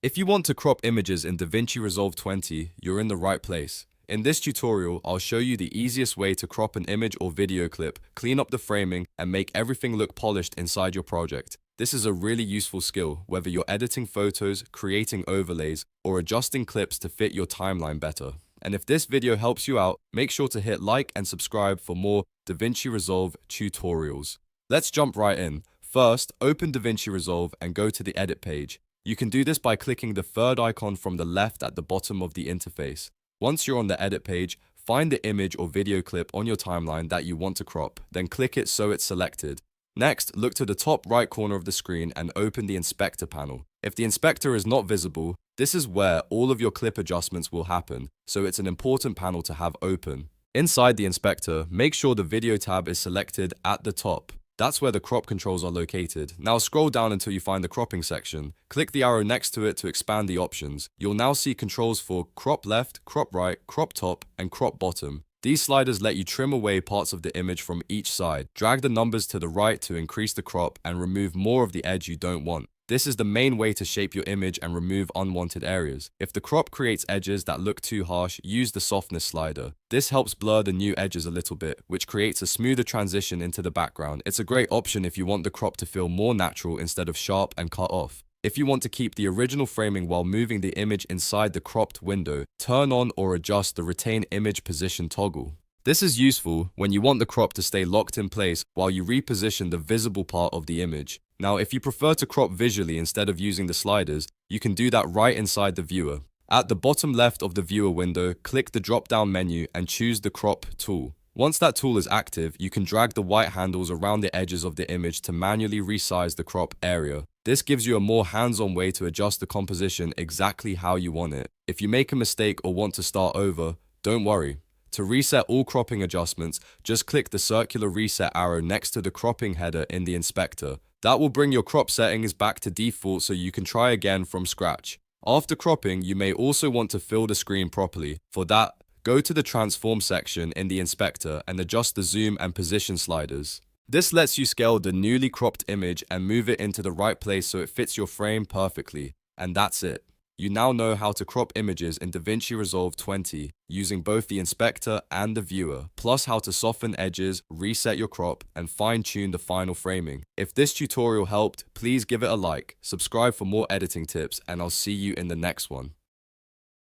If you want to crop images in DaVinci Resolve 20, you're in the right place. In this tutorial, I'll show you the easiest way to crop an image or video clip, clean up the framing, and make everything look polished inside your project. This is a really useful skill, whether you're editing photos, creating overlays, or adjusting clips to fit your timeline better. And if this video helps you out, make sure to hit like and subscribe for more DaVinci Resolve tutorials. Let's jump right in. First, open DaVinci Resolve and go to the edit page. You can do this by clicking the third icon from the left at the bottom of the interface. Once you're on the edit page, find the image or video clip on your timeline that you want to crop, then click it so it's selected. Next, look to the top right corner of the screen and open the inspector panel. If the inspector is not visible, this is where all of your clip adjustments will happen, so it's an important panel to have open. Inside the inspector, make sure the video tab is selected at the top. That's where the crop controls are located. Now scroll down until you find the cropping section. Click the arrow next to it to expand the options. You'll now see controls for crop left, crop right, crop top, and crop bottom. These sliders let you trim away parts of the image from each side. Drag the numbers to the right to increase the crop and remove more of the edge you don't want. This is the main way to shape your image and remove unwanted areas. If the crop creates edges that look too harsh, use the softness slider. This helps blur the new edges a little bit, which creates a smoother transition into the background. It's a great option if you want the crop to feel more natural instead of sharp and cut off. If you want to keep the original framing while moving the image inside the cropped window, turn on or adjust the retain image position toggle. This is useful when you want the crop to stay locked in place while you reposition the visible part of the image. Now, if you prefer to crop visually instead of using the sliders, you can do that right inside the viewer. At the bottom left of the viewer window, click the drop-down menu and choose the crop tool. Once that tool is active, you can drag the white handles around the edges of the image to manually resize the crop area. This gives you a more hands-on way to adjust the composition exactly how you want it. If you make a mistake or want to start over, don't worry. To reset all cropping adjustments, just click the circular reset arrow next to the cropping header in the inspector. That will bring your crop settings back to default so you can try again from scratch. After cropping, you may also want to fill the screen properly. For that, go to the transform section in the inspector and adjust the zoom and position sliders. This lets you scale the newly cropped image and move it into the right place so it fits your frame perfectly. And that's it. You now know how to crop images in DaVinci Resolve 20 using both the inspector and the viewer, plus how to soften edges, reset your crop, and fine-tune the final framing. If this tutorial helped, please give it a like, subscribe for more editing tips, and I'll see you in the next one.